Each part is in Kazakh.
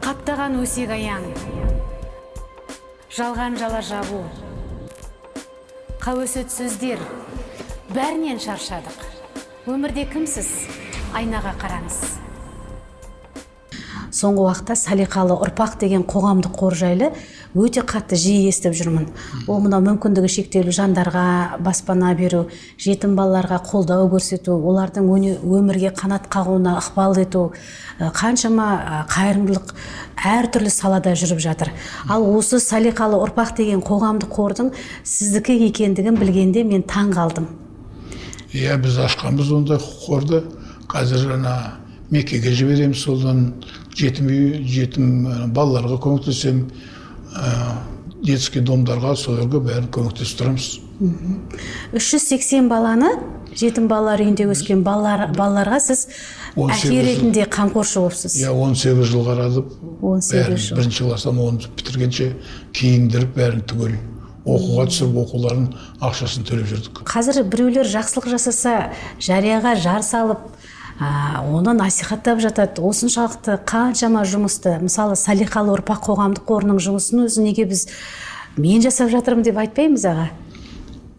Қаптаған өсек аяң, жалған жала жабу, қауесет сөздер, бәрінен шаршадық. Өмірде кімсіз? Айнаға қараңыз. Соңғы уақытта салиқалы ұрпақ деген қоғамдық қор жайлы өте қатты жиі естіп жүрмін. Ол мына мүмкіндігі шектеулі жандарға баспана беру, жетім балаларға қолдау көрсету, олардың өмірге қанат қағуына ықпал ету, қаншама қайырымдылық әртүрлі салада жүріп жатыр. Ал осы салиқалы ұрпақ деген қоғамдық қордың сіздікі екендігін білгенде мен таң қалдым. Иә, біз ашқанбыз ондай қорды. Қазір жаңа Меккеге жібереміз, содан жетім балаларға көмектесем, детский домдарға, соларға бәрін көмектесіп тұрамыз. 380 баланы жетім балалар үйінде өскен балаларға сіз әке ретінде қамқоршы болыпсыз. Иә, 18 жыл қарадып, 18 жыл. Бірінші кластан 10 бітіргенше киіндіріп, бәрін түгел оқуға түсіп, оқуларын ақшасын төлеп жүрдік. Қазір біреулер жақсылық жасаса, жарияға жар салып, оны насихаттап жатады. Осыншалықты қаншама жұмысты, мысалы салиқалы ұрпақ қоғамдық қорының жұмысын өзі неге біз мен жасап жатырмын деп айтпаймыз аға?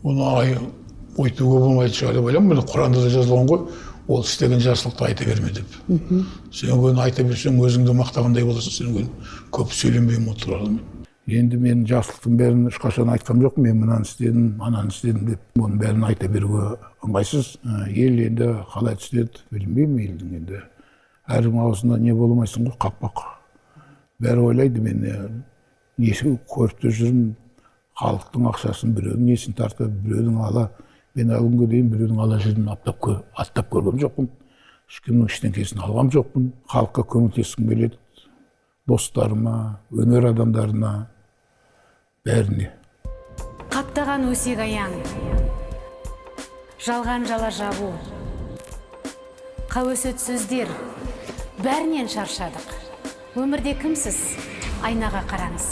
Оны айтуға болмайды шығар деп ойлаймын. Міне Құранда да жазылған ғой, ол істеген жақсылықты айта берме деп. Сен оны айта берсең, өзіңді мақтағандай боласың, сен көп сөйленбеймін отырғаным. Енді мен жақсылықтың бәрін ешқашан айтқам жоқ, мен мынаны істедім, ананы істедім деп. Оның бәрін айта беруге ыңғайсыз. Ел енді қалай істеді, білмеймін елдің енді. Әркім аузында не болмайсың ғой, қақпақ. Бәрі ойлайды, мен несі көріп те жүрмін, халықтың ақшасын біреудің несін тартып, біреудің ала. Мен әлгінге дейін біреудің ала жүрдім, аттап көргем жоқпын. Ешкімнің ештеңкесін алғам жоқпын. Халыққа көмектескім келеді. Достарыма, өнер адамдарына, бәріне. Қаптаған өсек аяң, жалған жала жабу, қауесет сөздер, бәрінен шаршадық. Өмірде кімсіз? Айнаға қараңыз.